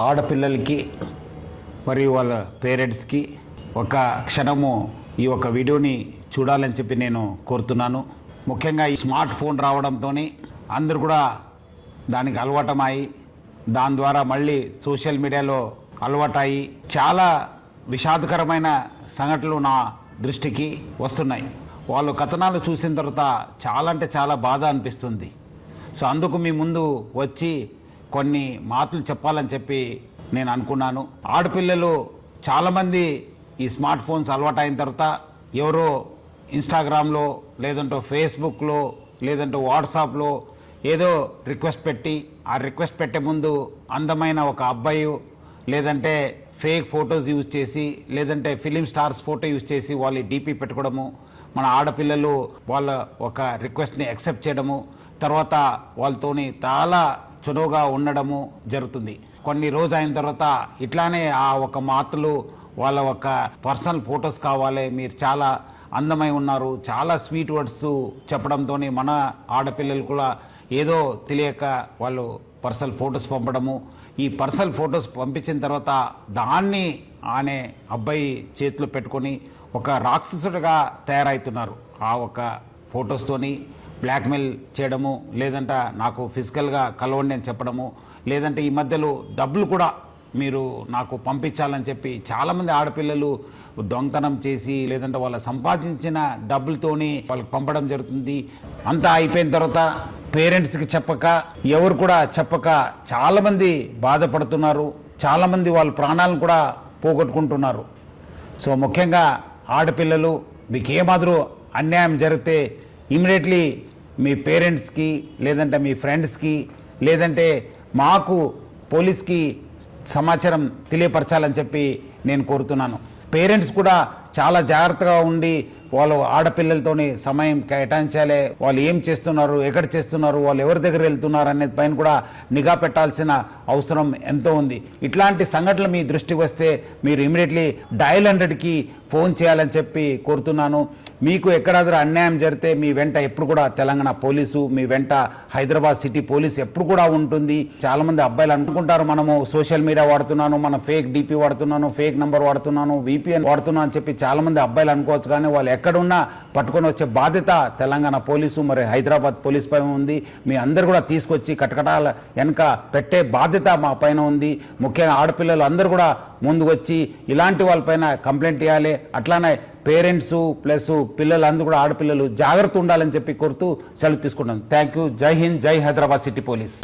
ఆడపిల్లలకి మరియు వాళ్ళ పేరెంట్స్కి ఒక క్షణము ఈ ఒక వీడియోని చూడాలని చెప్పి నేను కోరుతున్నాను. ముఖ్యంగా ఈ స్మార్ట్ ఫోన్ రావడంతో అందరూ కూడా దానికి అలవాటమై దాని ద్వారా మళ్ళీ సోషల్ మీడియాలో అలవాటయి చాలా విషాదకరమైన సంఘటనలు నా దృష్టికి వస్తున్నాయి. వాళ్ళు కథనాలు చూసిన తర్వాత చాలా అంటే చాలా బాధ అనిపిస్తుంది. సో అందుకు మీ ముందు వచ్చి కొన్ని మాటలు చెప్పాలని చెప్పి నేను అనుకున్నాను. ఆడపిల్లలు చాలామంది ఈ స్మార్ట్ ఫోన్స్ అలవాటు అయిన తర్వాత ఎవరో ఇన్స్టాగ్రామ్లో లేదంటే ఫేస్బుక్లో లేదంటే వాట్సాప్లో ఏదో రిక్వెస్ట్ పెట్టి ఆ రిక్వెస్ట్ పెట్టే ముందు అందమైన ఒక అబ్బాయి లేదంటే ఫేక్ ఫొటోస్ యూజ్ చేసి లేదంటే ఫిలిం స్టార్స్ ఫోటో యూజ్ చేసి వాళ్ళు డీపీ పెట్టుకోవడము, మన ఆడపిల్లలు వాళ్ళ ఒక రిక్వెస్ట్ని యాక్సెప్ట్ చేయడము, తర్వాత వాళ్ళతోని చాలా చొరవగా ఉండడము జరుగుతుంది. కొన్ని రోజు అయిన తర్వాత ఇట్లానే ఆ ఒక మాటలు వాళ్ళ ఒక పర్సనల్ ఫొటోస్ కావాలి, మీరు చాలా అందమై ఉన్నారు, చాలా స్వీట్ వర్డ్స్ చెప్పడంతో మన ఆడపిల్లలు కూడా ఏదో తెలియక వాళ్ళు పర్సనల్ ఫొటోస్ పంపడము. ఈ పర్సనల్ ఫొటోస్ పంపించిన తర్వాత దాన్ని ఆనే అబ్బాయి చేతిలో పెట్టుకొని ఒక రాక్షసుడిగా తయారవుతున్నారు. ఆ ఒక ఫొటోస్తోని బ్లాక్మెయిల్ చేయడము, లేదంటే నాకు ఫిజికల్గా కలవండి అని చెప్పడము, లేదంటే ఈ మధ్యలో డబ్బులు కూడా మీరు నాకు పంపించాలని చెప్పి చాలామంది ఆడపిల్లలు దొంగతనం చేసి లేదంటే వాళ్ళ సంపాదించిన డబ్బులతోని వాళ్ళకి పంపడం జరుగుతుంది. అంతా అయిపోయిన తర్వాత పేరెంట్స్కి చెప్పక ఎవరు కూడా చెప్పక చాలామంది బాధపడుతున్నారు, చాలామంది వాళ్ళ ప్రాణాలను కూడా పోగొట్టుకుంటున్నారు. సో ముఖ్యంగా ఆడపిల్లలు మీకు ఏమాదిరూ అన్యాయం జరిగితే ఇమీడియట్లీ మీ పేరెంట్స్కి లేదంటే మీ ఫ్రెండ్స్కి లేదంటే మాకు పోలీస్కి సమాచారం తెలియపరచాలని చెప్పి నేను కోరుతున్నాను. పేరెంట్స్ కూడా చాలా జాగ్రత్తగా ఉండి వాళ్ళు ఆడపిల్లలతోని సమయం కేటాయించాలి. వాళ్ళు ఏం చేస్తున్నారు, ఎక్కడ చేస్తున్నారు, వాళ్ళు ఎవరి దగ్గర వెళ్తున్నారు అనేది పైన కూడా నిఘా పెట్టాల్సిన అవసరం ఎంతో ఉంది. ఇట్లాంటి సంఘటనలు మీ దృష్టికి వస్తే మీరు ఇమీడియట్లీ డయల్ 100కి ఫోన్ చేయాలని చెప్పి కోరుతున్నాను. మీకు ఎక్కడాದರೂ అన్యాయం జరిగితే మీ వెంట ఎప్పుడు కూడా తెలంగాణ పోలీసు, మీ వెంట హైదరాబాద్ సిటీ పోలీసు ఎప్పుడు కూడా ఉంటుంది. చాలామంది అబ్బాయిలు అనుకుంటారు మనము సోషల్ మీడియా వాడుతున్నాను, మన ఫేక్ డీపీ వాడుతున్నాను, ఫేక్ నంబర్ వాడుతున్నాను, VPN వాడుతున్నాను అని చెప్పి చాలామంది అబ్బాయిలు అనుకోవచ్చు. కానీ వాళ్ళు ఎక్కడున్నా పట్టుకొని వచ్చే బాధ్యత తెలంగాణ పోలీసు మరి హైదరాబాద్ పోలీస్ పైన ఉంది. మీ అందరు కూడా తీసుకొచ్చి కటకటాల వెనక పెట్టే బాధ్యత మా పైన ఉంది. ముఖ్యంగా ఆడపిల్లలు అందరూ కూడా ముందుకు వచ్చి ఇలాంటి వాళ్ళపైన కంప్లైంట్ ఇవ్వాలి. అట్లానే పేరెంట్స్ ప్లస్ పిల్లలందరూ కూడా ఆడపిల్లలు జాగ్రత్త ఉండాలని చెప్పి కోరుతూ సెలవు తీసుకుంటాను. Thank you. జై హింద్, జై హైదరాబాద్ సిటీ పోలీస్.